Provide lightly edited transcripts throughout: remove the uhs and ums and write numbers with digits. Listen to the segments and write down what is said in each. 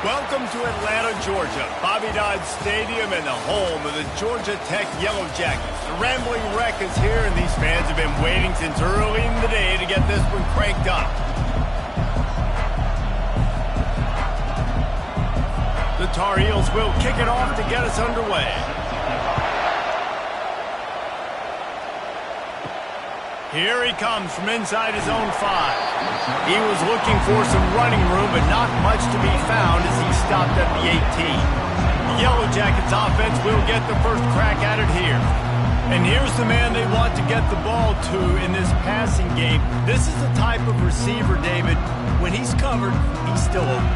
Welcome to Atlanta, Georgia, Bobby Dodd Stadium and the home of the Georgia Tech Yellow Jackets. The Rambling Wreck is here, and these fans have been waiting since early in the day to get this one cranked up. The Tar Heels will kick it off to get us underway. Here he comes from inside his own 5. He was looking for some running room, but not much to be found as he stopped at the 18. The Yellow Jackets offense will get the first crack at it here. And here's the man they want to get the ball to in this passing game. This is the type of receiver, David, when he's covered, he's still open.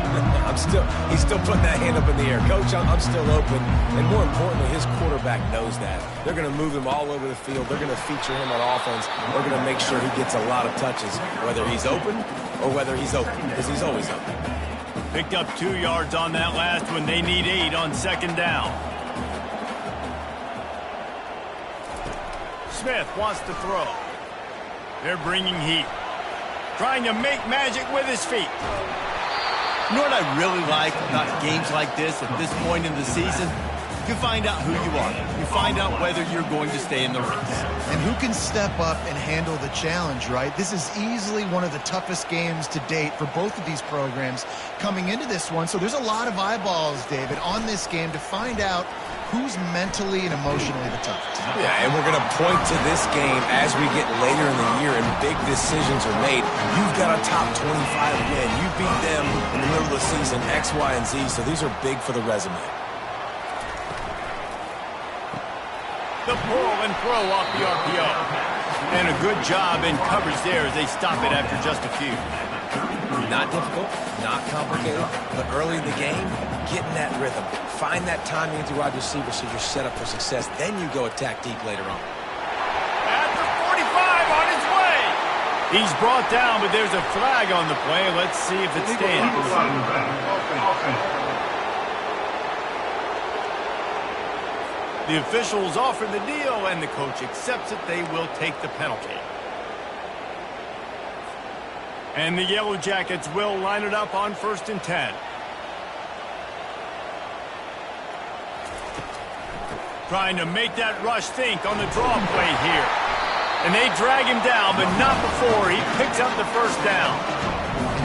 He's still putting that hand up in the air. Coach, I'm still open. And more importantly, his quarterback knows that. They're going to move him all over the field. They're going to feature him on offense. They're going to make sure he gets a lot of touches, whether he's open or whether he's open, because he's always open. Picked up 2 yards on that last one. They need 8 on second down. Smith wants to throw. They're bringing heat. Trying to make magic with his feet. You know what I really like about games like this at this point in the season? You find out who you are. You find out whether you're going to stay in the race. And who can step up and handle the challenge, right? This is easily one of the toughest games to date for both of these programs coming into this one. So there's a lot of eyeballs, David, on this game to find out who's mentally and emotionally the toughest. Yeah, and we're going to point to this game as we get later in the year and big decisions are made. You've got a top 25 win. You beat them in the middle of the season, X, Y, and Z, so these are big for the resume. The pull and throw off the RPO. And a good job in coverage there as they stop it after just a few. Not difficult, not complicated, but early in the game, get in that rhythm. Find that timing with your wide receiver so you're set up for success. Then you go attack deep later on. At the 45 on his way. He's brought down, but there's a flag on the play. Let's see if it stands. The officials offer the deal, and the coach accepts it. They will take the penalty. And the Yellow Jackets will line it up on 1st and 10. Trying to make that rush think on the draw play here. And they drag him down, but not before he picks up the first down.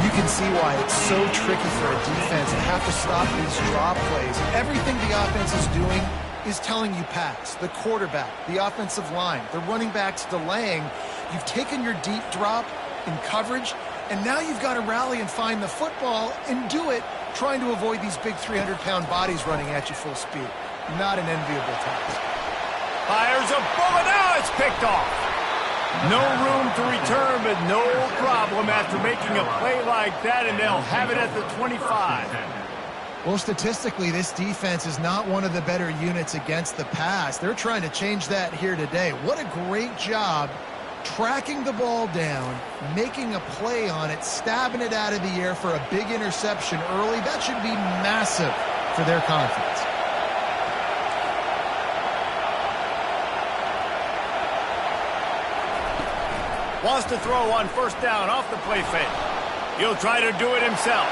You can see why it's so tricky for a defense to have to stop these draw plays. Everything the offense is doing is telling you pass. The quarterback, the offensive line, the running backs delaying. You've taken your deep drop in coverage, and now you've got to rally and find the football and do it trying to avoid these big 300-pound bodies running at you full speed. Not an enviable task. Fires a bullet. Now it's picked off. No room to return, but no problem after making a play like that, and they'll have it at the 25. Well, statistically, this defense is not one of the better units against the pass. They're trying to change that here today. What a great job tracking the ball down, making a play on it, stabbing it out of the air for a big interception early. That should be massive for their confidence. Wants to throw on 1st down off the play fake. He'll try to do it himself.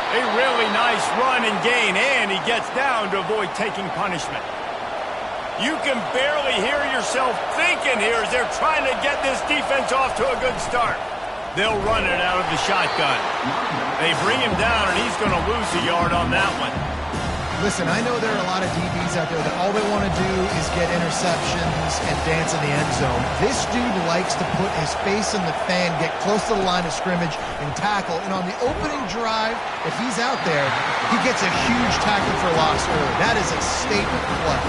A really nice run and gain, and he gets down to avoid taking punishment. You can barely hear yourself thinking here as they're trying to get this defense off to a good start. They'll run it out of the shotgun. They bring him down, and he's going to lose a yard on that one. Listen, I know there are a lot of DBs out there that all they want to do is get interceptions and dance in the end zone. This dude likes to put his face in the fan, get close to the line of scrimmage, and tackle. And on the opening drive, if he's out there, he gets a huge tackle for loss early. That is a statement play.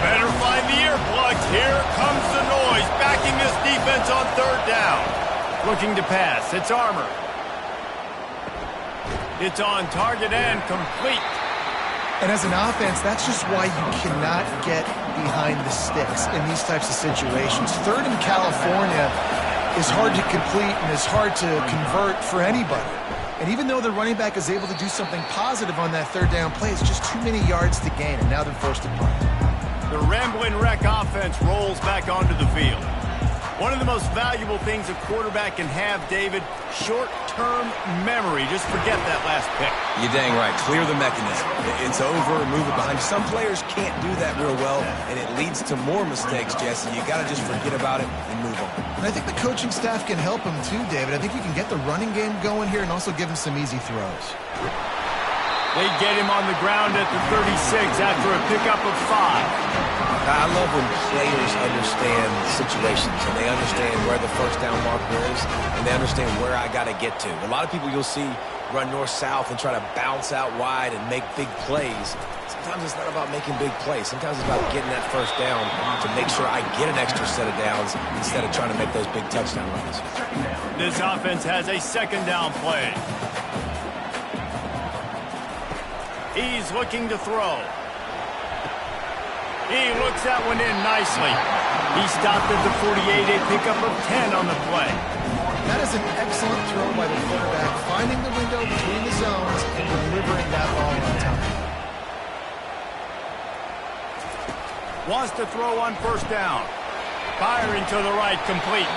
Better find the earplugs. Here comes the noise, backing this defense on 3rd down. Looking to pass. It's Armour. It's on target and complete. And as an offense, that's just why you cannot get behind the sticks in these types of situations. 3rd in California is hard to complete and is hard to convert for anybody. And even though the running back is able to do something positive on that 3rd down play, it's just too many yards to gain, and now they're forced to punt. The Rambling Wreck offense rolls back onto the field. One of the most valuable things a quarterback can have, David, short-term memory. Just forget that last pick. You're dang right. Clear the mechanism. It's over, move it behind. Some players can't do that real well, and it leads to more mistakes, Jesse. You got to just forget about it and move on. And I think the coaching staff can help him too, David. I think you can get the running game going here and also give him some easy throws. They get him on the ground at the 36 after a pickup of 5. I love when players understand situations and they understand where the first down marker is and they understand where I got to get to. A lot of people you'll see run north-south and try to bounce out wide and make big plays. Sometimes it's not about making big plays. Sometimes it's about getting that first down to make sure I get an extra set of downs instead of trying to make those big touchdown runs. This offense has a second down play. He's looking to throw. He looks that one in nicely. He stopped at the 48, a pickup of 10 on the play. That is an excellent throw by the quarterback, finding the window between the zones and delivering that ball on time. Wants to throw on first down. Firing to the right, complete.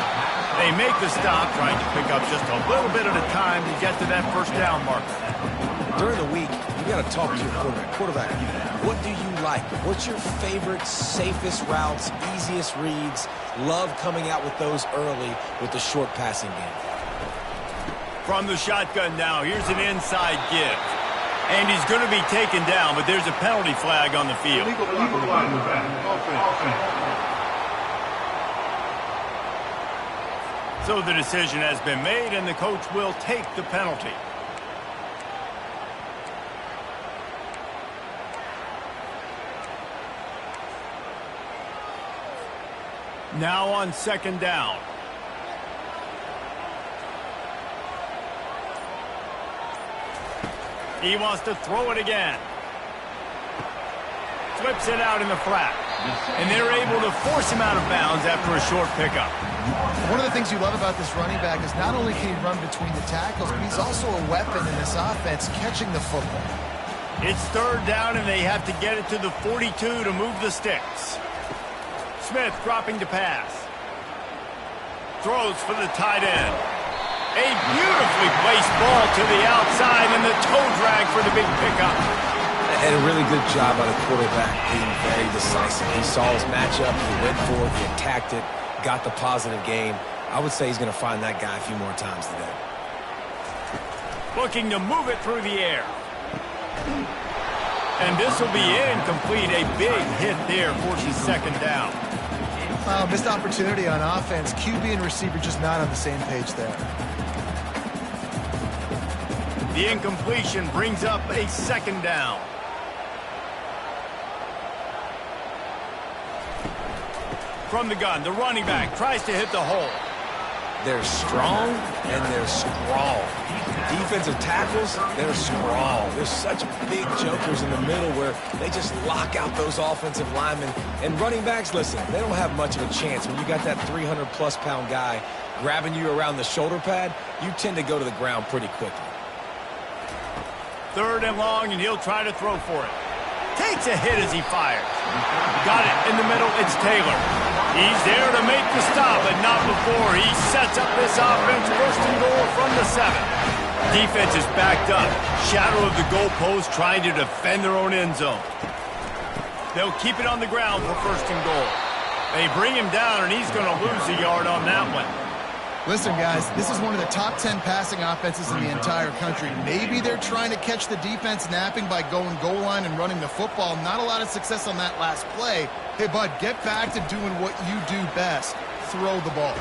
They make the stop, trying to pick up just a little bit at a time to get to that first down marker. During the week, you got to talk to your quarterback. What do you like? What's your favorite, safest routes, easiest reads? Love coming out with those early with the short passing game. From the shotgun now, here's an inside give. And he's going to be taken down, but there's a penalty flag on the field. So the decision has been made, and the coach will take the penalty. Now on second down. He wants to throw it again. Flips it out in the flat. And they're able to force him out of bounds after a short pickup. One of the things you love about this running back is not only can he run between the tackles, but he's also a weapon in this offense, catching the football. It's third down, and they have to get it to the 42 to move the sticks. Smith dropping to pass. Throws for the tight end. A beautifully placed ball to the outside, and the toe drag for the big pickup. And a really good job by the quarterback being very decisive. He saw his matchup, he went for it, he attacked it, got the positive gain. I would say he's going to find that guy a few more times today. Looking to move it through the air. And this will be incomplete. A big hit there, forcing second down. Missed opportunity on offense. QB and receiver just not on the same page there. The incompletion brings up a second down. From the gun, the running back tries to hit the hole. They're strong and they're scrawl. Defensive tackles, they're scrawl. There's such big jokers in the middle where they just lock out those offensive linemen. And running backs, listen, they don't have much of a chance. When you got that 300-plus pound guy grabbing you around the shoulder pad, you tend to go to the ground pretty quickly. Third and long, and he'll try to throw for it. Takes a hit as he fires. Got it in the middle. It's Taylor. He's there to make the stop, but not before he sets up this offense. First and goal from the 7. Defense is backed up. Shadow of the goalpost, trying to defend their own end zone. They'll keep it on the ground for first and goal. They bring him down, and he's going to lose a yard on that one. Listen, guys, this is one of the top 10 passing offenses in the entire country. Maybe they're trying to catch the defense napping by going goal line and running the football. Not a lot of success on that last play. Hey, bud, get back to doing what you do best. Throw the ball.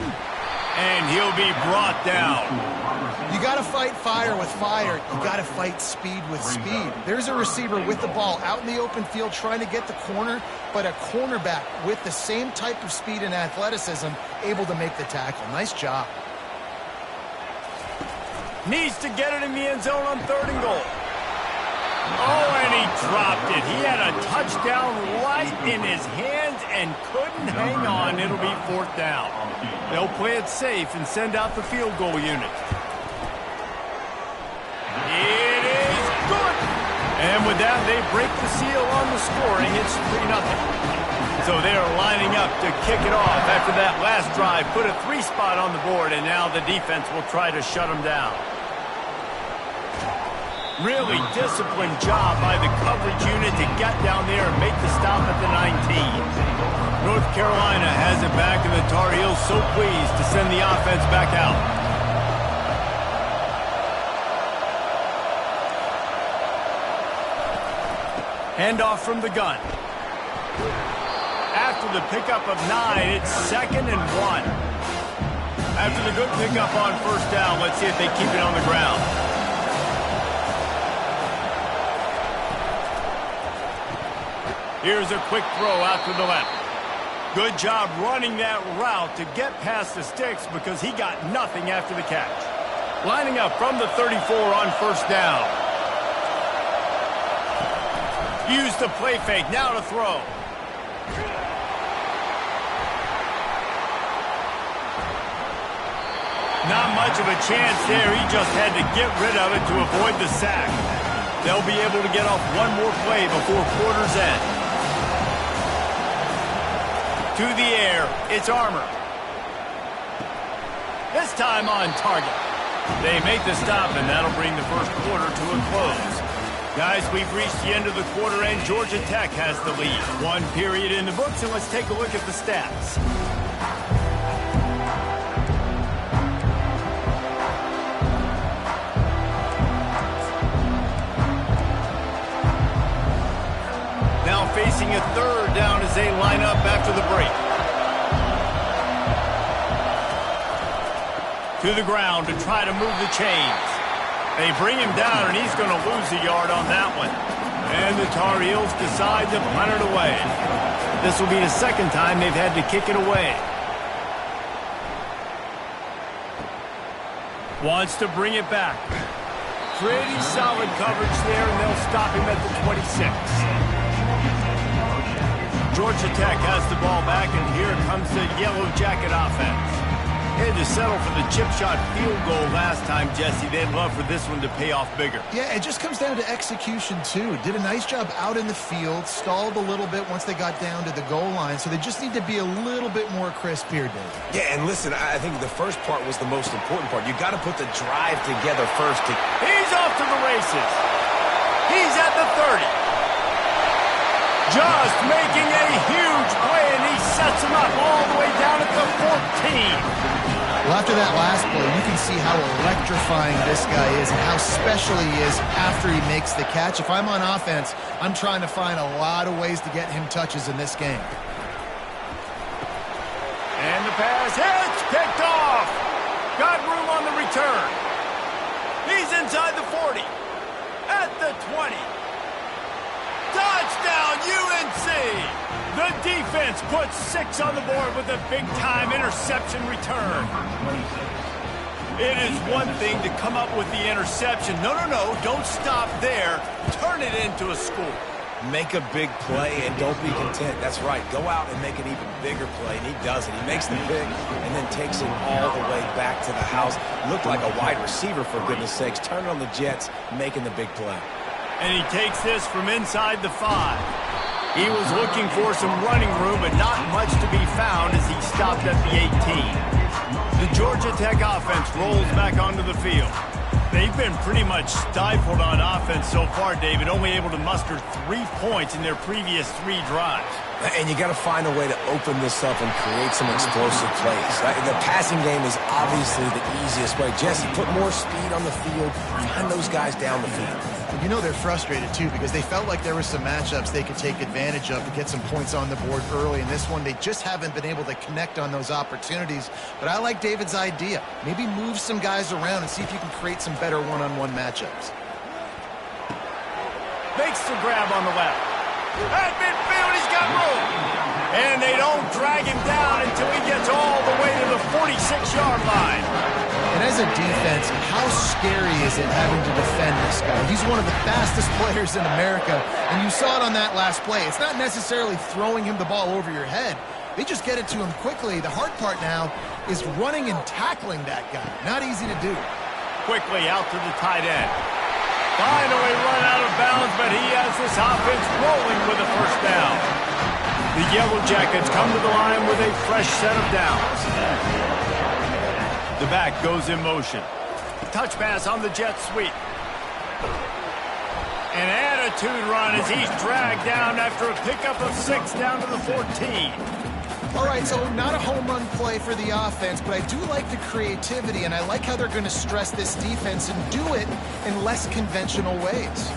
And he'll be brought down. You got to fight fire with fire. You got to fight speed with speed. There's a receiver with the ball out in the open field trying to get the corner, but a cornerback with the same type of speed and athleticism able to make the tackle. Nice job. Needs to get it in the end zone on third and goal. Oh, and he dropped it. He had a touchdown right in his hands and couldn't hang on. It'll be fourth down. They'll play it safe and send out the field goal unit. It is good. And with that, they break the seal on the scoring. It's 3-0. So they are lining up to kick it off after that last drive. Put a 3 spot on the board, and now the defense will try to shut them down. Really disciplined job by the coverage unit to get down there and make the stop at the 19. North Carolina has it back, and the Tar Heels so pleased to send the offense back out. Handoff from the gun. After the pickup of 9, it's 2nd and 1. After the good pickup on first down, let's see if they keep it on the ground. Here's a quick throw out to the left. Good job running that route to get past the sticks because he got nothing after the catch. Lining up from the 34 on first down. Use the play fake, now to throw. Not much of a chance there. He just had to get rid of it to avoid the sack. They'll be able to get off one more play before quarter's end. To the air, it's Armour. This time on target. They make the stop, and that'll bring the first quarter to a close. Guys, we've reached the end of the quarter, and Georgia Tech has the lead. 1 period in the books, and let's take a look at the stats. Now facing a 3rd down as they line up after the break. To the ground to try to move the chains. They bring him down, and he's going to lose a yard on that one. And the Tar Heels decide to punt it away. This will be the 2nd time they've had to kick it away. Wants to bring it back. Pretty solid coverage there, and they'll stop him at the 26. Georgia Tech has the ball back, and here comes the Yellow Jacket offense. They had to settle for the chip shot field goal last time, Jesse. They'd love for this one to pay off bigger. Yeah, it just comes down to execution, too. Did a nice job out in the field, stalled a little bit once they got down to the goal line, so they just need to be a little bit more crisp here, Dave. Yeah, and listen, I think the first part was the most important part. You got to put the drive together first. He's off to the races. He's at the 30. Just making a huge play, and he sets him up all the way down at the 14. Well, after that last play, you can see how electrifying this guy is and how special he is after he makes the catch. If I'm on offense, I'm trying to find a lot of ways to get him touches in this game. And the pass hits, picked off. Got room on the return. He's inside the 40. At the 20. Touchdown, UNC! The defense puts 6 on the board with a big-time interception return. It is one thing to come up with the interception. No, don't stop there. Turn it into a score. Make a big play and don't be content. That's right. Go out and make an even bigger play, and he does it. He makes the pick and then takes it all the way back to the house. Looked like a wide receiver, for goodness sakes. Turn on the jets, making the big play. And he takes this from inside the 5. He was looking for some running room, but not much to be found as he stopped at the 18. The Georgia Tech offense rolls back onto the field. They've been pretty much stifled on offense so far, David, only able to muster 3 points in their previous 3 drives. And you got to find a way to open this up and create some explosive plays. The passing game is obviously the easiest way. Jesse, put more speed on the field. Find those guys down the field. You know they're frustrated, too, because they felt like there were some matchups they could take advantage of to get some points on the board early. In this one, they just haven't been able to connect on those opportunities. But I like David's idea. Maybe move some guys around and see if you can create some better one-on-one matchups. Makes the grab on the left. At midfield, he's got room. And they don't drag him down until he gets all the way to the 46-yard line. And as a defense, how scary is it having to defend this guy? He's one of the fastest players in America, and you saw it on that last play. It's not necessarily throwing him the ball over your head. They just get it to him quickly. The hard part now is running and tackling that guy. Not easy to do. Quickly out to the tight end. Finally run out of bounds, but he has this offense rolling with a first down. The Yellow Jackets come to the line with a fresh set of downs. The back goes in motion. Touch pass on the jet sweep. An attitude run as he's dragged down after a pickup of 6 down to the 14. All right, so not a home run play for the offense, but I do like the creativity, and I like how they're going to stress this defense and do it in less conventional ways.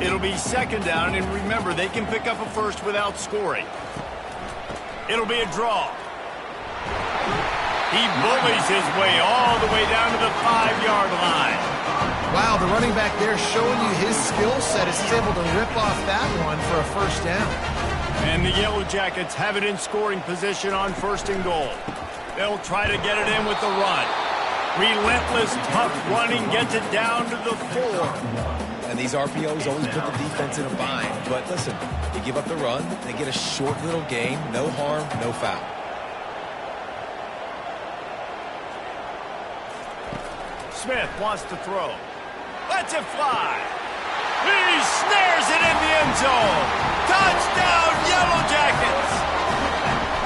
It'll be 2nd down, and remember, they can pick up a first without scoring. It'll be a draw. He bullies his way all the way down to the 5-yard line. Wow, the running back there showing you his skill set is able to rip off that one for a first down. And the Yellow Jackets have it in scoring position on 1st and goal. They'll try to get it in with the run. Relentless, tough running gets it down to the 4. And these RPOs always put the defense in a bind. But listen, you give up the run, they get a short little gain, no harm, no foul. Smith wants to throw. Lets it fly. He snares it in the end zone. Touchdown, Yellow Jackets!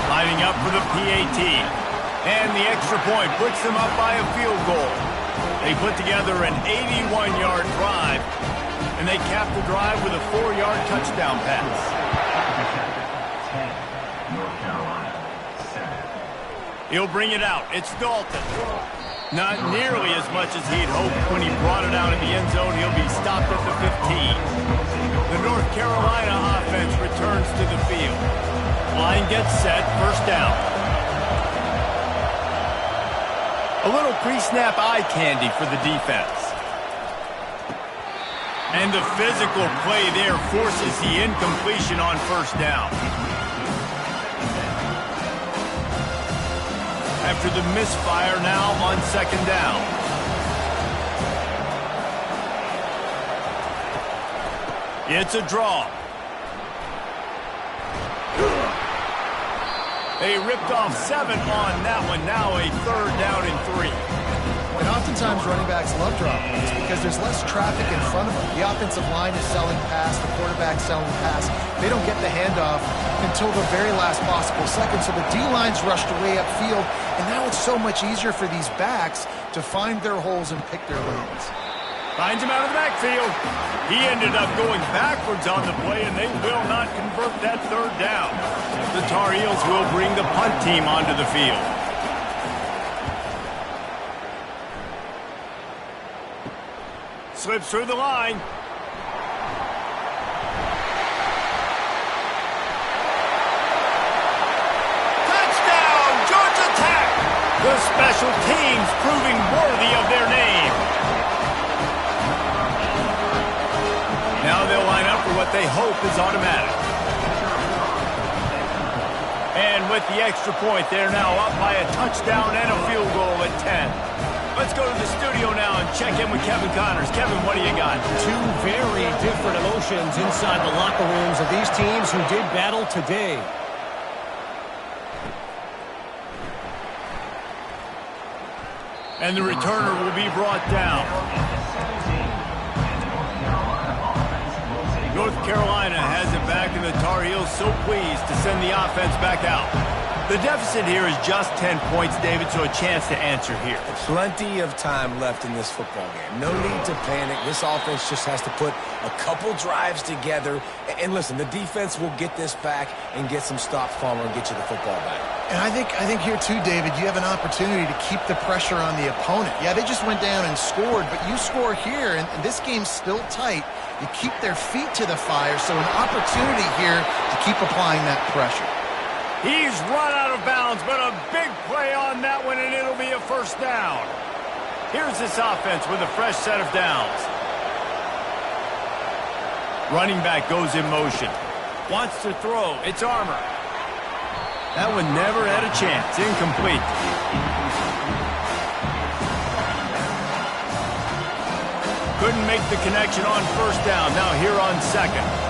Lining up for the PAT. And the extra point puts them up by a field goal. They put together an 81-yard drive, and they cap the drive with a 4-yard touchdown pass. He'll bring it out. It's Dalton. Not nearly as much as he'd hoped when he brought it out in the end zone. He'll be stopped at the 15. The North Carolina offense returns to the field. Line gets set, 1st down. A little pre-snap eye candy for the defense. And the physical play there forces the incompletion on 1st down. After the misfire now on 2nd down. It's a draw. They ripped off 7 on that one. Now a 3rd down and 3. And oftentimes running backs love dropping this because there's less traffic in front of them. The offensive line is selling pass, the quarterback's selling pass. They don't get the handoff until the very last possible second. So the D-line's rushed away upfield, and now it's so much easier for these backs to find their holes and pick their lanes. Finds him out of the backfield. He ended up going backwards on the play, and they will not convert that 3rd down. The Tar Heels will bring the punt team onto the field. Slips through the line. Touchdown, Georgia Tech! The special teams proving worthy of their name. Now they'll line up for what they hope is automatic. And with the extra point, they're now up by a touchdown and a field goal at 10. Let's go to the studio now and check in with Kevin Connors. Kevin, what do you got? 2 very different emotions inside the locker rooms of these teams who did battle today. And the returner will be brought down. North Carolina has it back, and the Tar Heels so pleased to send the offense back out. The deficit here is just 10 points, David, so a chance to answer here. Plenty of time left in this football game. No need to panic. This offense just has to put a couple drives together. And listen, the defense will get this back and get some stops, Palmer, and get you the football back. And I think here too, David, you have an opportunity to keep the pressure on the opponent. Yeah, they just went down and scored, but you score here, and this game's still tight. You keep their feet to the fire, so an opportunity here to keep applying that pressure. He's run out of bounds, but a big play on that one, and it'll be a 1st down. Here's this offense with a fresh set of downs. Running back goes in motion. Wants to throw. It's Armour. That one never had a chance. Incomplete. Couldn't make the connection on 1st down. Now here on 2nd.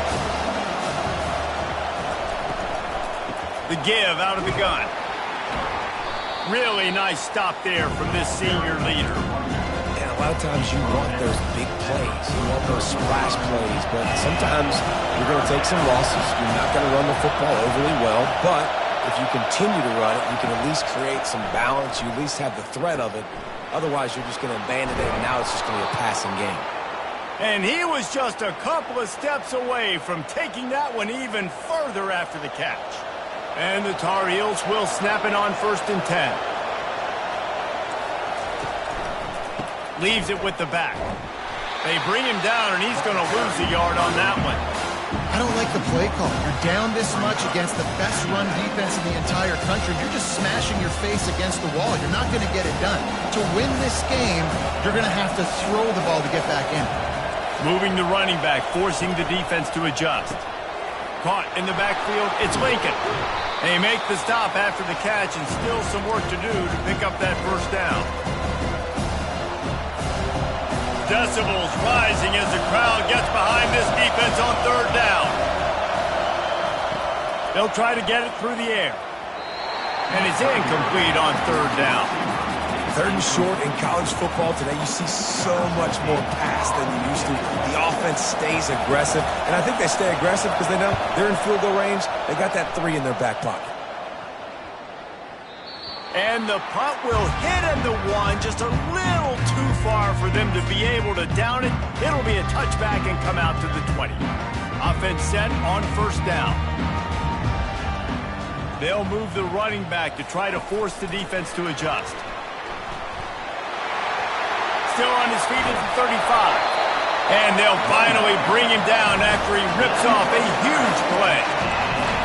The give out of the gun. Really nice stop there from this senior leader. And a lot lot of times you want those big plays. You want those splash plays. But sometimes you're going to take some losses. You're not going to run the football overly well. But if you continue to run it, you can at least create some balance. You at least have the threat of it. Otherwise, you're just going to abandon it, and now it's just going to be a passing game. And he was just a couple of steps away from taking that one even further after the catch. And the Tar Heels will snap it on 1st and 10. Leaves it with the back. They bring him down, and he's going to lose a yard on that one. I don't like the play call. You're down this much against the best run defense in the entire country. You're just smashing your face against the wall. You're not going to get it done. To win this game, you're going to have to throw the ball to get back in. Moving the running back, forcing the defense to adjust. Caught in the backfield, it's Lincoln. They make the stop after the catch, and still some work to do to pick up that 1st down. Decibels rising as the crowd gets behind this defense on 3rd down. They'll try to get it through the air. And it's incomplete on 3rd down. 3rd and short in college football today, you see so much more pass than you used to. The offense stays aggressive, and I think they stay aggressive because they know they're in field goal range. They got that 3 in their back pocket. And the punt will hit him the 1, just a little too far for them to be able to down it. It'll be a touchback and come out to the 20. Offense set on 1st down. They'll move the running back to try to force the defense to adjust. Still on his feet at the 35. And they'll finally bring him down after he rips off a huge play.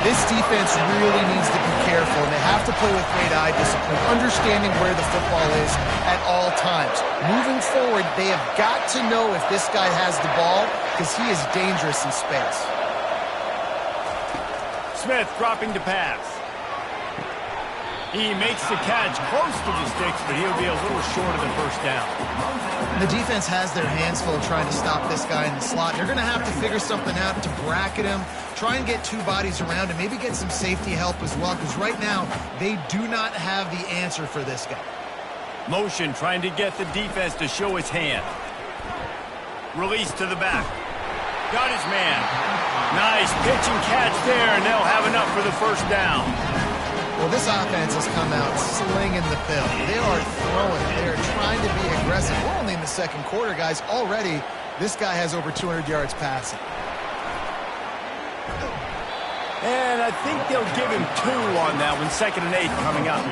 This defense really needs to be careful, and they have to play with great eye discipline, understanding where the football is at all times. Moving forward, they have got to know if this guy has the ball, because he is dangerous in space. Smith dropping to pass. He makes the catch close to the sticks, but he'll be a little short of the 1st down. The defense has their hands full trying to stop this guy in the slot. They're going to have to figure something out to bracket him, try and get 2 bodies around him, maybe get some safety help as well, because right now they do not have the answer for this guy. Motion trying to get the defense to show his hand. Release to the back. Got his man. Nice pitch and catch there, and they'll have enough for the 1st down. Well, this offense has come out slinging the pill. They are throwing it. They are trying to be aggressive. We're only in the 2nd quarter, guys. Already, this guy has over 200 yards passing. And I think they'll give him 2 on that one. 2nd and 8 coming up.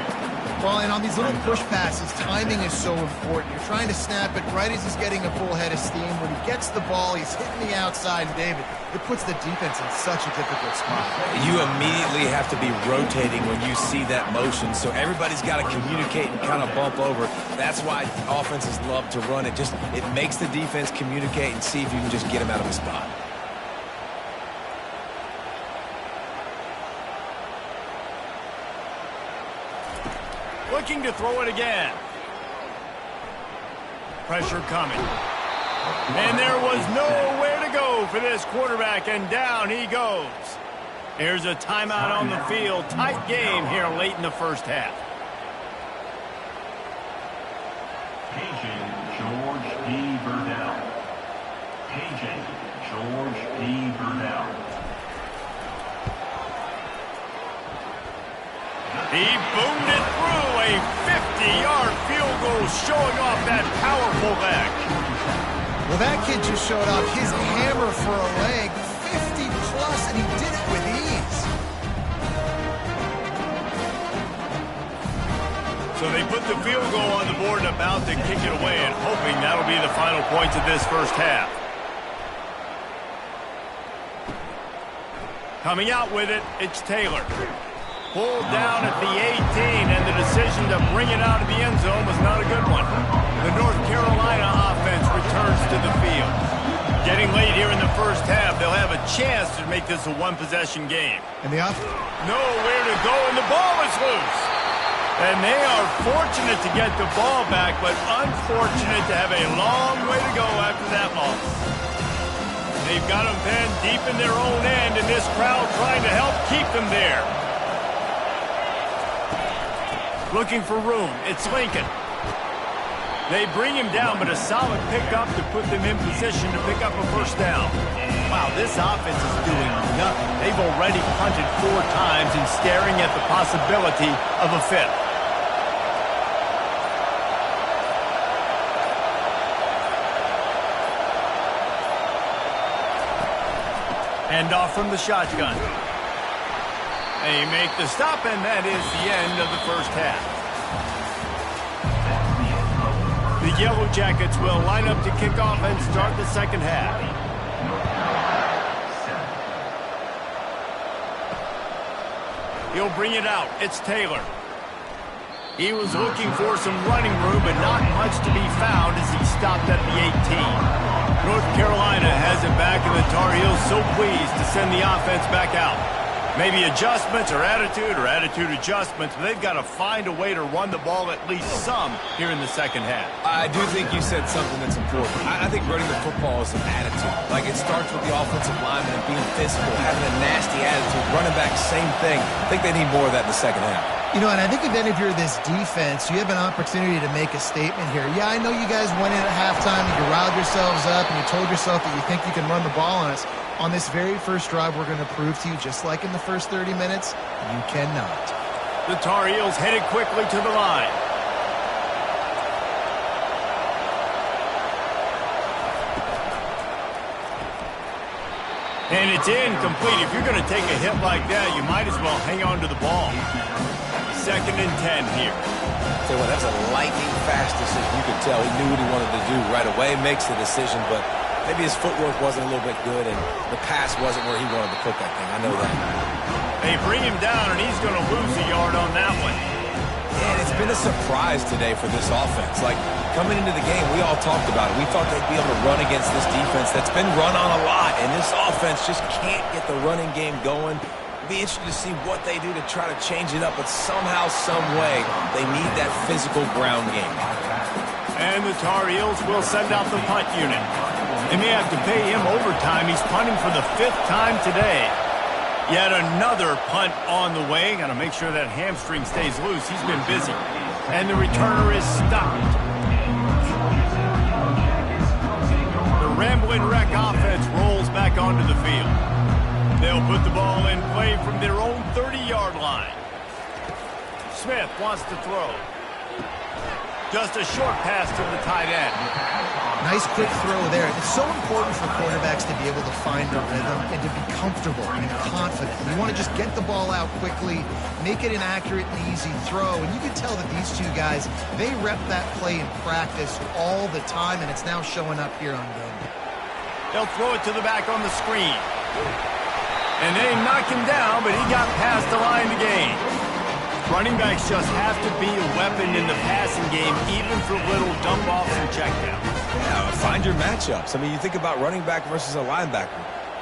Well, and on these little push passes, timing is so important. You're trying to snap it right as he's getting a full head of steam. When he gets the ball, he's hitting the outside. David, it puts the defense in such a difficult spot. You immediately have to be rotating when you see that motion, so everybody's got to communicate and kind of bump over. That's why offenses love to run it. It makes the defense communicate and see if you can just get him out of the spot. Looking to throw it again. Pressure coming. And there was nowhere to go for this quarterback, and down he goes. Here's a timeout on the field. Tight game here late in the 1st half. Agent George D. Burdell. Agent George D. Burdell. He boomed it through a 50-yard field goal, showing off that powerful leg. Well, that kid just showed off his hammer for a leg, 50-plus, and he did it with ease. So they put the field goal on the board and about to kick it away, and hoping that'll be the final points of this 1st half. Coming out with it, it's Taylor. Pulled down at the 18, and the decision to bring it out of the end zone was not a good one. The North Carolina offense returns to the field. Getting late here in the 1st half, they'll have a chance to make this a 1-possession game. And the nowhere to go, and the ball is loose. And they are fortunate to get the ball back, but unfortunate to have a long way to go after that loss. They've got them pinned deep in their own end, and this crowd trying to help keep them there. Looking for room. It's Lincoln. They bring him down, but a solid pickup to put them in position to pick up a first down. Wow, this offense is doing nothing. They've already punted 4 times and staring at the possibility of a 5th. Hand off from the shotgun. They make the stop, and that is the end of the first half. The Yellow Jackets will line up to kick off and start the second half. He'll bring it out. It's Taylor. He was looking for some running room, but not much to be found as he stopped at the 18. North Carolina has it back, and the Tar Heels so pleased to send the offense back out. Maybe adjustments or attitude adjustments, but they've got to find a way to run the ball at least some here in the second half. I do think you said something that's important. I think running the football is an attitude. Like, it starts with the offensive lineman being physical, having a nasty attitude. Running back, same thing. I think they need more of that in the second half. You know, and I think even if you're this defense, you have an opportunity to make a statement here. Yeah, I know you guys went in at halftime and you riled yourselves up and you told yourself that you think you can run the ball on us. On this very first drive, we're going to prove to you, just like in the first 30 minutes, you cannot. The Tar Heels headed quickly to the line. And it's incomplete. If you're going to take a hit like that, you might as well hang on to the ball. 2nd and 10 here. So that's a lightning-fast decision. You could tell he knew what he wanted to do right away, makes the decision, but maybe his footwork wasn't a little bit good, and the pass wasn't where he wanted to put that thing. I know that. They bring him down, and he's going to lose a yard on that one. And it's been a surprise today for this offense. Like, coming into the game, we all talked about it. We thought they'd be able to run against this defense that's been run on a lot, and this offense just can't get the running game going. Be interested to see what they do to try to change it up, but somehow, some way, they need that physical ground game. And the Tar Heels will send out the punt unit. They may have to pay him overtime. He's punting for the 5th time today. Yet another punt on the way. Got to make sure that hamstring stays loose. He's been busy. And the returner is stopped. The Ramblin' Wreck offense rolls back onto the field. They'll put the ball in play from their own 30-yard line. Smith wants to throw. Just a short pass to the tight end. Nice quick throw there. It's so important for quarterbacks to be able to find a rhythm and to be comfortable and confident. You want to just get the ball out quickly, make it an accurate and easy throw. And you can tell that these two guys, they rep that play in practice all the time, and it's now showing up here on game. They'll throw it to the back on the screen. And they knock him down, but he got past the line to gain. Running backs just have to be a weapon in the passing game, even for little dump-offs and checkdowns. Yeah, find your matchups. I mean, you think about running back versus a linebacker.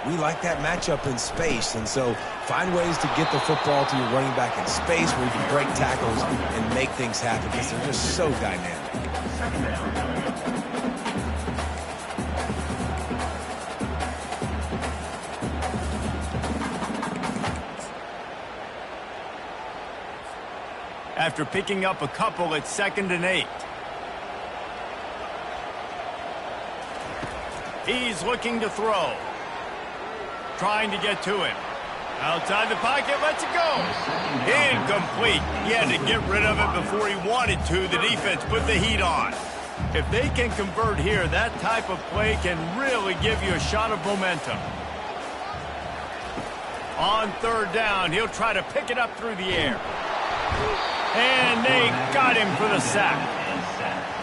We like that matchup in space, and so find ways to get the football to your running back in space where you can break tackles and make things happen because they're just so dynamic. After picking up a couple, it's 2nd and 8. He's looking to throw. Trying to get to him. Outside the pocket, lets it go. Incomplete. He had to get rid of it before he wanted to. The defense put the heat on. If they can convert here, that type of play can really give you a shot of momentum. On 3rd down, he'll try to pick it up through the air. And they got him for the sack.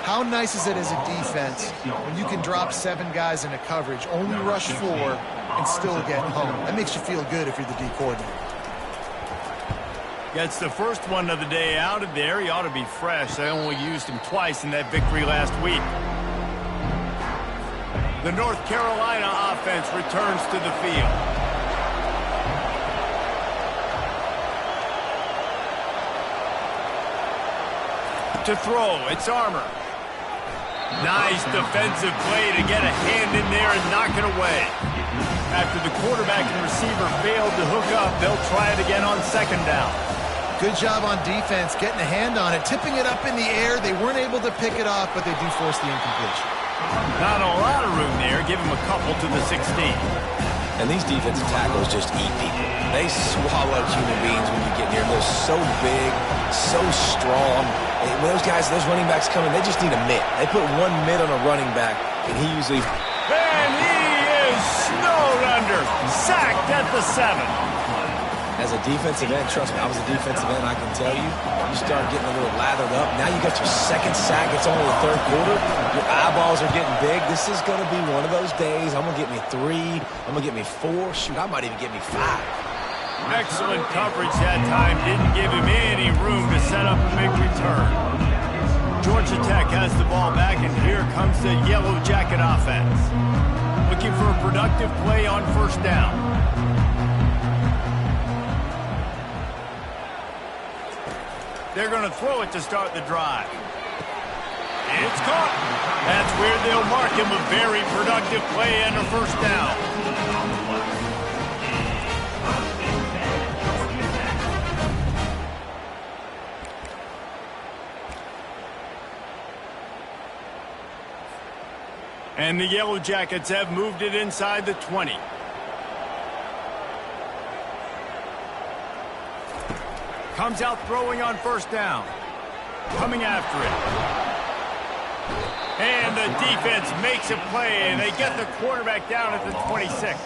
How nice is it as a defense when you can drop 7 guys into coverage, only rush 4, and still get home? That makes you feel good if you're the D coordinator. Gets the first one of the day out of there. He ought to be fresh. They only used him twice in that victory last week. The North Carolina offense returns to the field. To throw, it's Armour. Nice defensive play to get a hand in there and knock it away. After the quarterback and receiver failed to hook up, they'll try it again on 2nd down. Good job on defense, getting a hand on it, tipping it up in the air. They weren't able to pick it off, but they do force the incompletion. Not a lot of room there. Give him a couple to the 16. And these defensive tackles just eat people. They swallow human beings when you get near them. They're so big, so strong. And when those guys, those running backs come in, they just need a mitt. They put one mitt on a running back, and he usually... And he is snowed under. Sacked at the 7. As a defensive end, trust me, I was a defensive end, I can tell you, you start getting a little lathered up. Now you got your second sack. It's only the third quarter. Your eyeballs are getting big. This is going to be one of those days. I'm going to get me 3. I'm going to get me 4. Shoot, I might even get me 5. Excellent coverage that time. Didn't give him any room to set up a big return. Georgia Tech has the ball back, and here comes the Yellow Jacket offense. Looking for a productive play on first down. They're going to throw it to start the drive. It's caught. That's where they'll mark him a very productive play and a first down. And the Yellow Jackets have moved it inside the 20. Comes out throwing on first down. Coming after it. And the defense makes a play, and they get the quarterback down at the 26.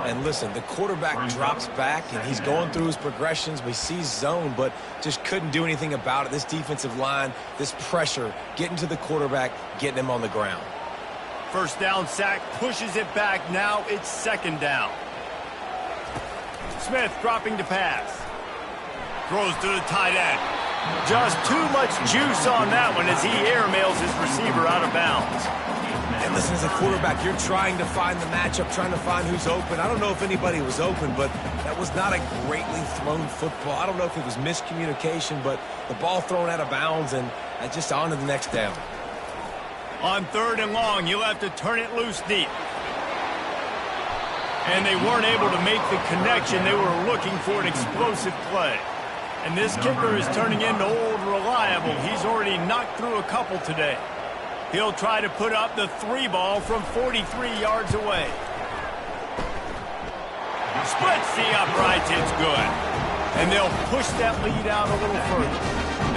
And listen, the quarterback drops back, and he's going through his progressions. We see zone, but just couldn't do anything about it. This defensive line, this pressure, getting to the quarterback, getting him on the ground. First down sack, pushes it back. Now it's second down. Smith dropping to pass. Throws to the tight end. Just too much juice on that one as he airmails his receiver out of bounds. And listen, as a quarterback, you're trying to find the matchup, trying to find who's open. I don't know if anybody was open, but that was not a greatly thrown football. I don't know if it was miscommunication, but the ball thrown out of bounds and just on to the next down. On third and long, you'll have to turn it loose deep. And they weren't able to make the connection. They were looking for an explosive play. And this kicker is turning into old reliable. He's already knocked through a couple today. He'll try to put up the 3 ball from 43 yards away. Splits the uprights. It's good. And they'll push that lead out a little further.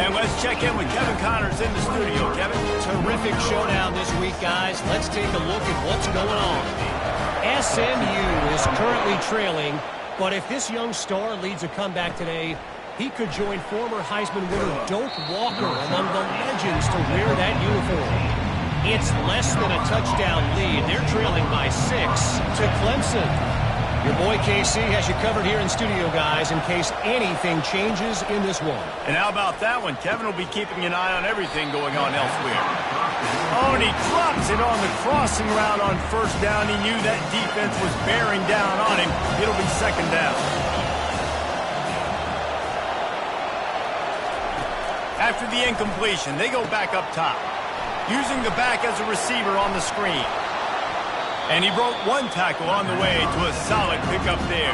And let's check in with Kevin Connors in the studio. Kevin? Terrific showdown this week, guys. Let's take a look at what's going on. SMU is currently trailing, but if this young star leads a comeback today, he could join former Heisman winner Doak Walker among the legends to wear that uniform. It's less than a touchdown lead. They're trailing by 6 to Clemson. Your boy KC has you covered here in studio, guys, in case anything changes in this one. And how about that one? Kevin will be keeping an eye on everything going on elsewhere. Oh, and he drops it on the crossing route on first down. He knew that defense was bearing down on him. It'll be second down. After the incompletion, they go back up top, using the back as a receiver on the screen. And he broke one tackle on the way to a solid pickup there.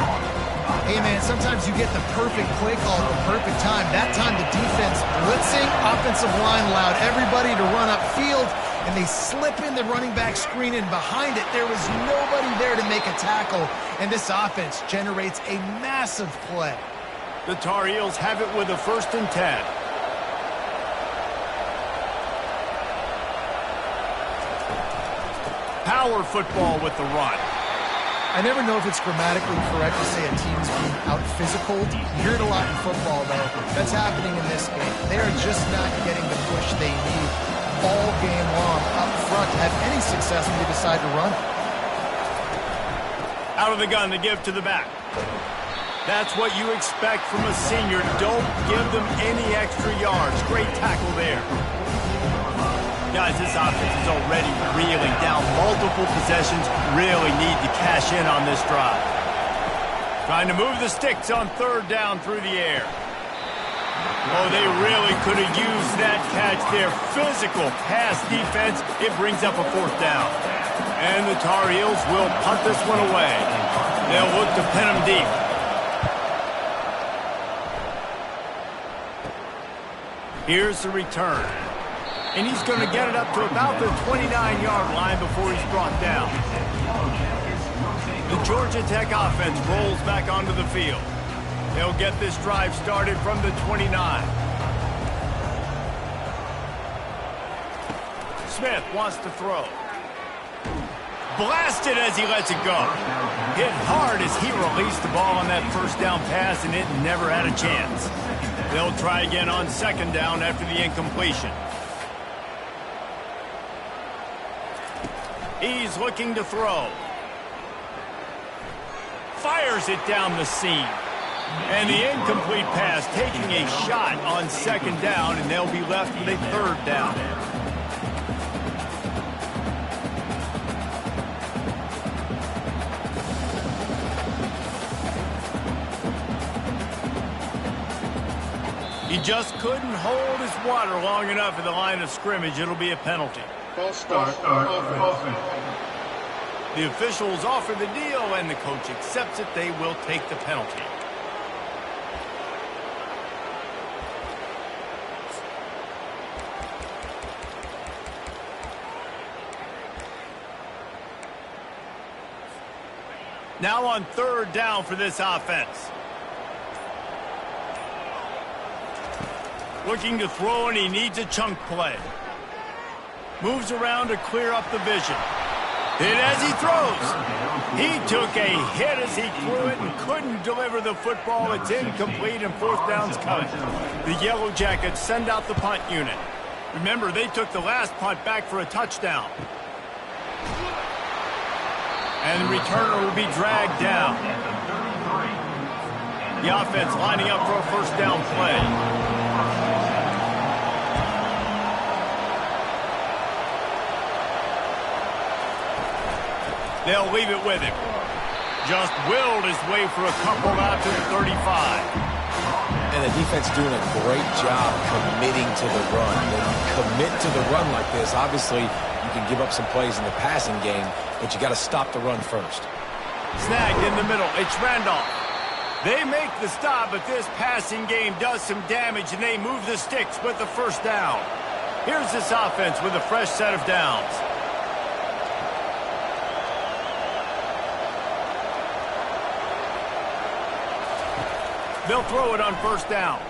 Hey, man, sometimes you get the perfect play call at the perfect time. That time the defense blitzing, offensive line allowed everybody to run upfield, and they slip in the running back screen, and behind it there was nobody there to make a tackle, and this offense generates a massive play. The Tar Heels have it with a 1st and 10. Power football with the run. I never know if it's grammatically correct to say a team's being out-physical. You hear it a lot in football, though. That's happening in this game. They are just not getting the push they need all game long up front to have any success when they decide to run it. Out of the gun to give to the back. That's what you expect from a senior. Don't give them any extra yards. Great tackle there. Guys, this offense is already reeling down. Multiple possessions, really need to cash in on this drive. Trying to move the sticks on third down through the air. Oh, they really could have used that catch there. Physical pass defense. It brings up a 4th down. And the Tar Heels will punt this one away. They'll look to pin them deep. Here's the return. And he's going to get it up to about the 29-yard line before he's brought down. The Georgia Tech offense rolls back onto the field. They'll get this drive started from the 29. Smith wants to throw. Blasted as he lets it go. Hit hard as he released the ball on that first down pass, and it never had a chance. They'll try again on second down after the incompletion. He's looking to throw. Fires it down the seam. And the incomplete pass taking a shot on second down, and they'll be left with a third down. He just couldn't hold his water long enough at the line of scrimmage. It'll be a penalty. False start offense. The officials offer the deal, and the coach accepts it. They will take the penalty. Now on third down for this offense. Looking to throw, and he needs a chunk play. Moves around to clear up the vision. Hit as he throws. He took a hit as he threw it and couldn't deliver the football. It's incomplete, and fourth down's coming. The Yellow Jackets send out the punt unit. Remember, they took the last punt back for a touchdown. And the returner will be dragged down. The offense lining up for a first down play. They'll leave it with him. Just willed his way for a couple out to the 35. And the defense doing a great job committing to the run. When you commit to the run like this, obviously you can give up some plays in the passing game, but you got to stop the run first. Snagged in the middle. It's Randolph. They make the stop, but this passing game does some damage, and they move the sticks with the first down. Here's this offense with a fresh set of downs. They'll throw it on first down.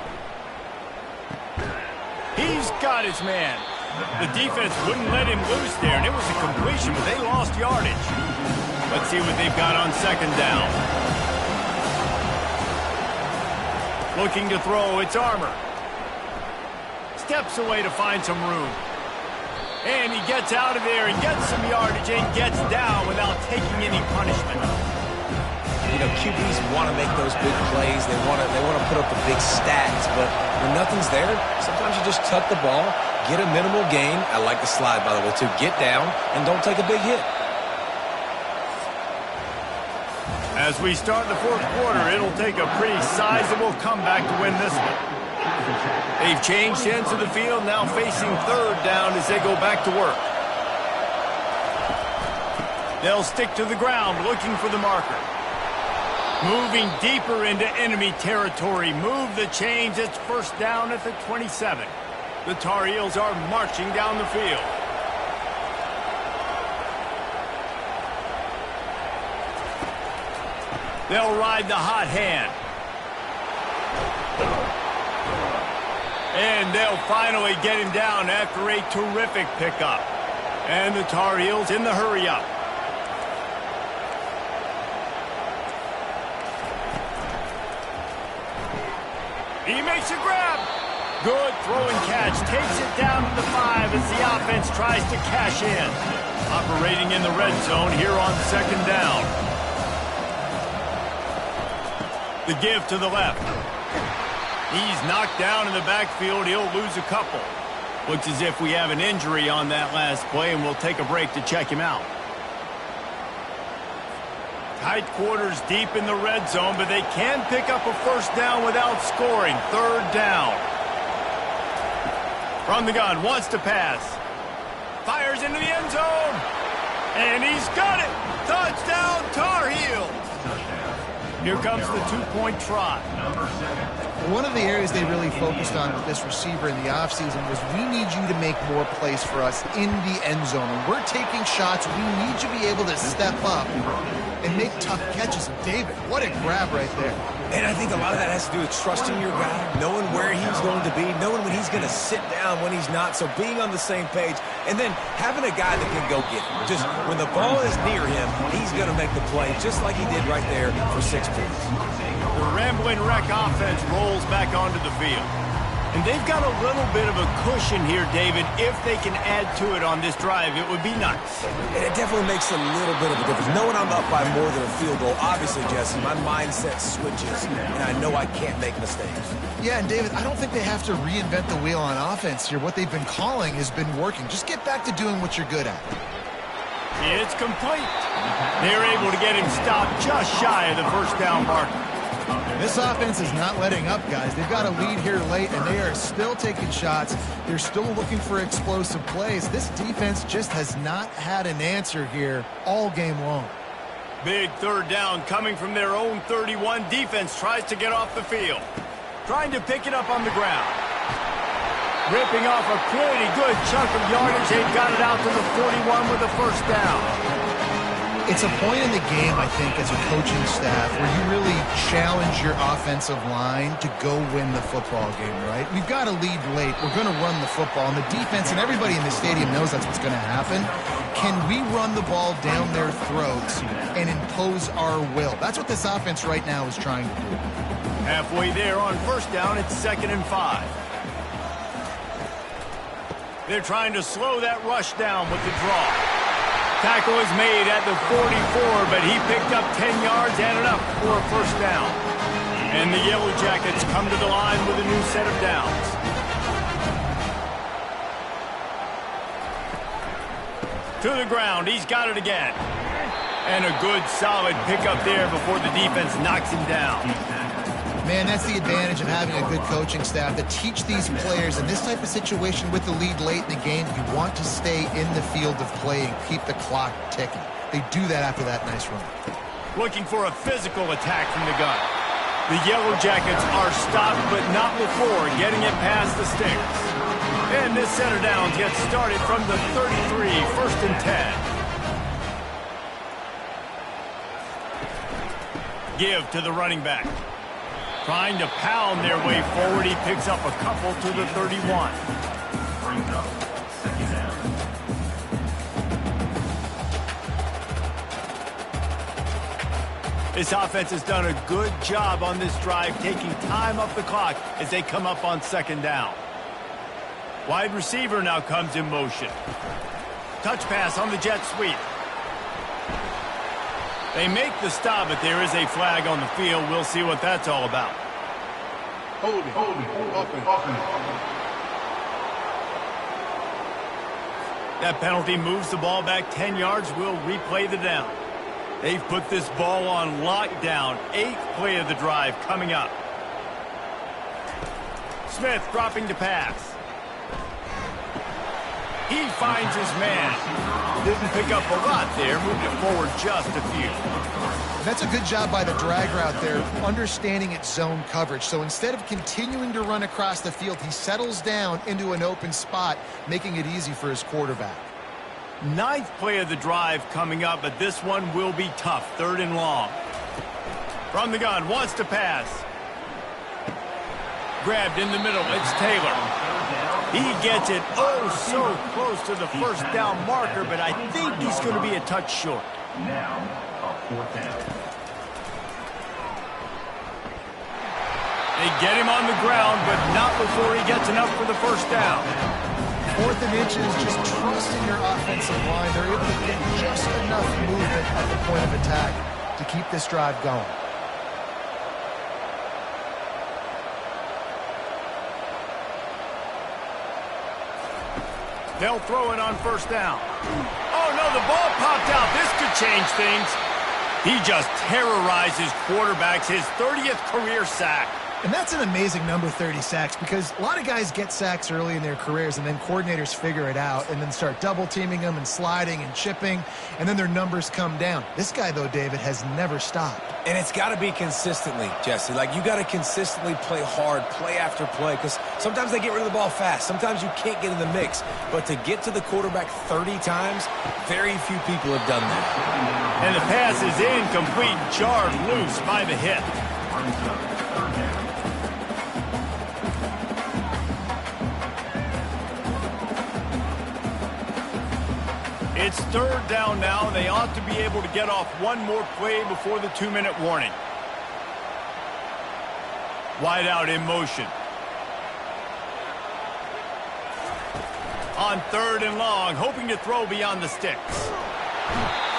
He's got his man. The defense wouldn't let him loose there, and it was a completion, but they lost yardage. Let's see what they've got on second down. Looking to throw, it's Armour. Steps away to find some room. And he gets out of there and gets some yardage and gets down without taking any punishment. You know, QBs want to make those big plays. They want to put up the big stats, but when nothing's there, sometimes you just tuck the ball, get a minimal gain. I like the slide, by the way, too. Get down and don't take a big hit. As we start the fourth quarter, it'll take a pretty sizable comeback to win this one. They've changed ends of the field, now facing third down as they go back to work. They'll stick to the ground, looking for the marker. Moving deeper into enemy territory. Move the chains. It's first down at the 27. The Tar Heels are marching down the field. They'll ride the hot hand. And they'll finally get him down after a terrific pickup. And the Tar Heels in the hurry-up. He makes a grab. Good throw and catch. Takes it down to the 5 as the offense tries to cash in. Operating in the red zone here on second down. The give to the left. He's knocked down in the backfield. He'll lose a couple. Looks as if we have an injury on that last play, and we'll take a break to check him out. Tight quarters deep in the red zone, but they can pick up a first down without scoring. Third down. From the gun, wants to pass. Fires into the end zone. And he's got it. Touchdown, Tar Heels. Here comes the two-point try. One of the areas they really focused on with this receiver in the offseason was we need you to make more plays for us in the end zone. When we're taking shots, we need you to be able to step up and make tough catches. And David, what a grab right there. And I think a lot of that has to do with trusting your guy, knowing where he's going to be, knowing when he's going to sit down, when he's not. So being on the same page, and then having a guy that can go get him. Just when the ball is near him, he's going to make the play, just like he did right there for 6 points. The Rambling Wreck offense rolls back onto the field. And they've got a little bit of a cushion here, David. If they can add to it on this drive, it would be nice. And it definitely makes a little bit of a difference. Knowing I'm up by more than a field goal, obviously, Jesse, my mindset switches, and I know I can't make mistakes. Yeah, and David, I don't think they have to reinvent the wheel on offense here. What they've been calling has been working. Just get back to doing what you're good at. It's complete. They're able to get him stopped just shy of the first down marker. This offense is not letting up, guys. They've got a lead here late, and they are still taking shots. They're still looking for explosive plays. This defense just has not had an answer here all game long. Big third down coming from their own 31. Defense tries to get off the field. Trying to pick it up on the ground. Ripping off a pretty good chunk of yardage. They've got it out to the 41 with a first down. It's a point in the game, I think, as a coaching staff where you really challenge your offensive line to go win the football game, right? We've got to lead late. We're going to run the football. And the defense and everybody in the stadium knows that's what's going to happen. Can we run the ball down their throats and impose our will? That's what this offense right now is trying to do. Halfway there on first down, it's 2nd and 5. They're trying to slow that rush down with the draw. Tackle is made at the 44, but he picked up 10 yards, added up for a first down. And the Yellow Jackets come to the line with a new set of downs. To the ground, he's got it again. And a good solid pickup there before the defense knocks him down. Man, that's the advantage of having a good coaching staff that teach these players in this type of situation with the lead late in the game. You want to stay in the field of play and keep the clock ticking. They do that after that nice run. Looking for a physical attack from the gun. The Yellow Jackets are stopped, but not before getting it past the sticks. And this set of downs gets started from the 33, 1st and 10. Give to the running back. Trying to pound their way forward. He picks up a couple to the 31. This offense has done a good job on this drive, taking time off the clock as they come up on 2nd down. Wide receiver now comes in motion. Touch pass on the jet sweep. They make the stop, but there is a flag on the field. We'll see what that's all about. Holding, offense. That penalty moves the ball back 10 yards. We'll replay the down. They've put this ball on lockdown. 8th play of the drive coming up. Smith dropping to pass. He finds his man. Didn't pick up a lot there. Moved it forward just a few. That's a good job by the drag route there, understanding its zone coverage. So instead of continuing to run across the field, he settles down into an open spot, making it easy for his quarterback. 9th play of the drive coming up, but this one will be tough. 3rd and long. From the gun, wants to pass. Grabbed in the middle, it's Taylor. He gets it so close to the first down marker, but I think he's going to be a touch short. Now, a 4th down. They get him on the ground, but not before he gets enough for the first down. 4th and inches, just trusting your offensive line. They're able to get just enough movement at the point of attack to keep this drive going. They'll throw it on first down. Oh, no, the ball popped out. This could change things. He just terrorizes quarterbacks, his 30th career sack. And that's an amazing number, 30 sacks, because a lot of guys get sacks early in their careers and then coordinators figure it out and then start double teaming them and sliding and chipping, and then their numbers come down. This guy, though, David, has never stopped. And it's got to be consistently, Jesse. Like, you got to consistently play hard, play after play, because sometimes they get rid of the ball fast. Sometimes you can't get in the mix. But to get to the quarterback 30 times, very few people have done that. And the pass is incomplete, jarred loose by the hip. It's third down now. They ought to be able to get off one more play before the 2-minute warning. Wide out in motion. On third and long, hoping to throw beyond the sticks.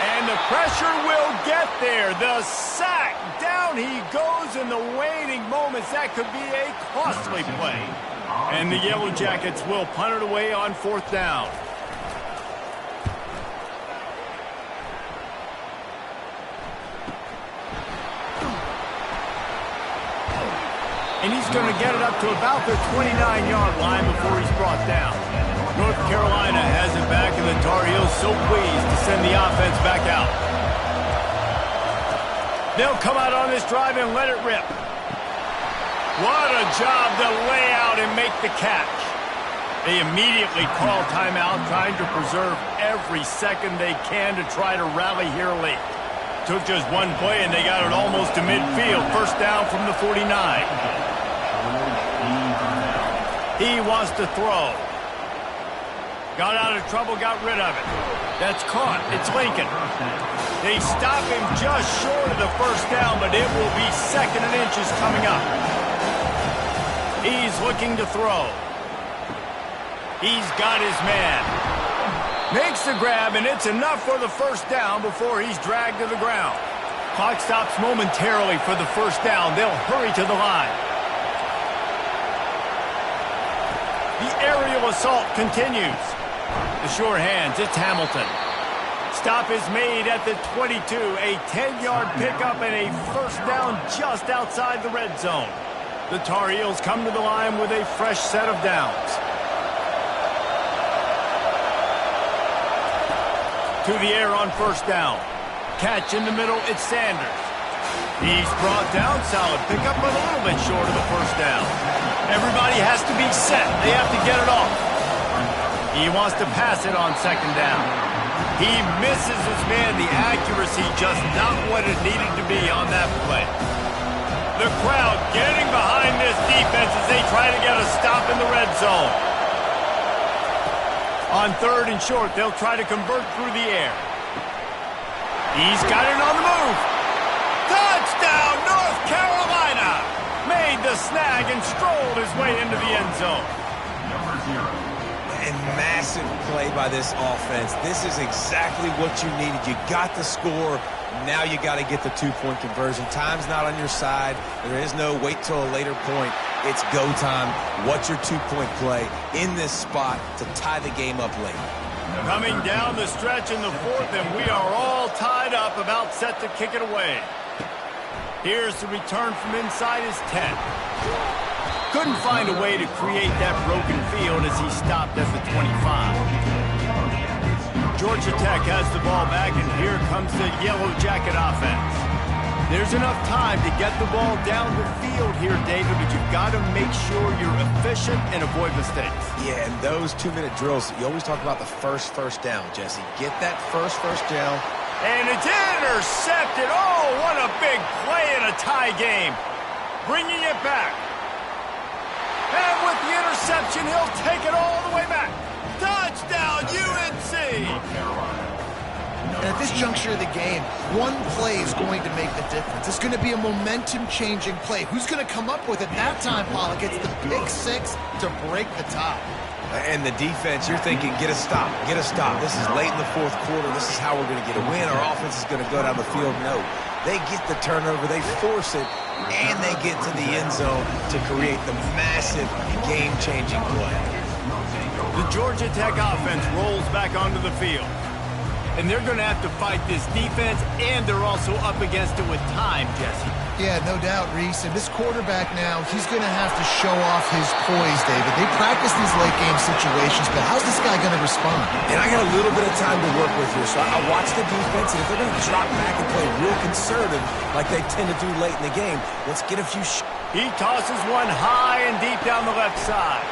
And the pressure will get there. The sack. Down he goes in the waiting moments. That could be a costly play. And the Yellow Jackets will punt it away on fourth down. And he's going to get it up to about the 29-yard line before he's brought down. North Carolina has it back, and the Tar Heels so pleased to send the offense back out. They'll come out on this drive and let it rip. What a job to lay out and make the catch. They immediately call timeout, trying to preserve every second they can to try to rally here late. Took just one play, and they got it almost to midfield. First down from the 49. He wants to throw. Got out of trouble, got rid of it. That's caught. It's Lincoln. They stop him just short of the first down, but it will be second and inches coming up. He's looking to throw. He's got his man. Makes the grab, and it's enough for the first down before he's dragged to the ground. Clock stops momentarily for the first down. They'll hurry to the line. The aerial assault continues. The sure hands, it's Hamilton. Stop is made at the 22. A 10-yard pickup and a first down just outside the red zone. The Tar Heels come to the line with a fresh set of downs. To the air on first down. Catch in the middle, it's Sanders. He's brought down, solid pickup, but a little bit short of the first down. Everybody has to be set. They have to get it off. He wants to pass it on second down. He misses his man. The accuracy just not what it needed to be on that play. The crowd getting behind this defense as they try to get a stop in the red zone. On third and short, they'll try to convert through the air. He's got it on the move. Touchdown, North Carolina! Made the snag and strolled his way into the end zone. And massive play by this offense. This is exactly what you needed. You got the score. Now you got to get the two-point conversion. Time's not on your side. There is no wait till a later point. It's go time. What's your two-point play in this spot to tie the game up late? Coming down the stretch in the fourth, and we are all tied up, about set to kick it away. Here's the return from inside his 10. Couldn't find a way to create that broken field as he stopped at the 25. Georgia Tech has the ball back, and here comes the Yellow Jacket offense. There's enough time to get the ball down the field here, David, but you've got to make sure you're efficient and avoid mistakes. Yeah, and those 2-minute drills, you always talk about the first down, Jesse. Get that first down. And it's intercepted. Oh, what a big play in a tie game. Bringing it back. And with the interception, he'll take it all the way back. Touchdown, UNC! And at this juncture of the game, one play is going to make the difference. It's going to be a momentum-changing play. Who's going to come up with it that time, Pollock? It's the pick six to break the tie. And the defense, you're thinking, get a stop, get a stop. This is late in the fourth quarter. This is how we're going to get a win. Our offense is going to go down the field. No, they get the turnover, they force it, and they get to the end zone to create the massive game-changing play. The Georgia Tech offense rolls back onto the field. And they're going to have to fight this defense, and they're also up against it with time, Jesse. Yeah, no doubt, Reese. And this quarterback now, he's going to have to show off his poise, David. They practice these late-game situations, but how's this guy going to respond? And I got a little bit of time to work with here, so I watch the defense, and if they're going to drop back and play real conservative like they tend to do late in the game, let's get a few He tosses one high and deep down the left side.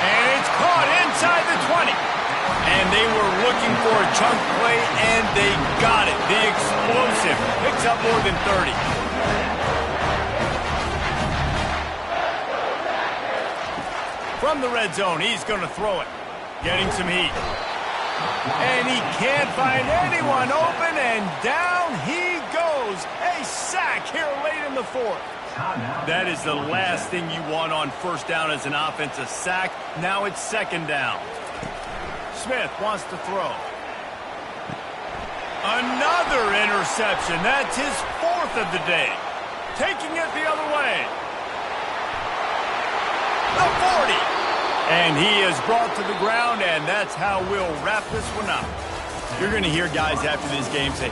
And it's caught inside the 20. And they were looking for a chunk play, and they got it. The explosive picks up more than 30. From the red zone, he's going to throw it. Getting some heat. And he can't find anyone open, and down he goes. A sack here late in the fourth. That is the last thing you want on first down as an offense, a sack. Now it's second down. Smith wants to throw. Another interception. That's his fourth of the day. Taking it the other way. The 40. And he is brought to the ground, and that's how we'll wrap this one up. You're going to hear guys after this game say,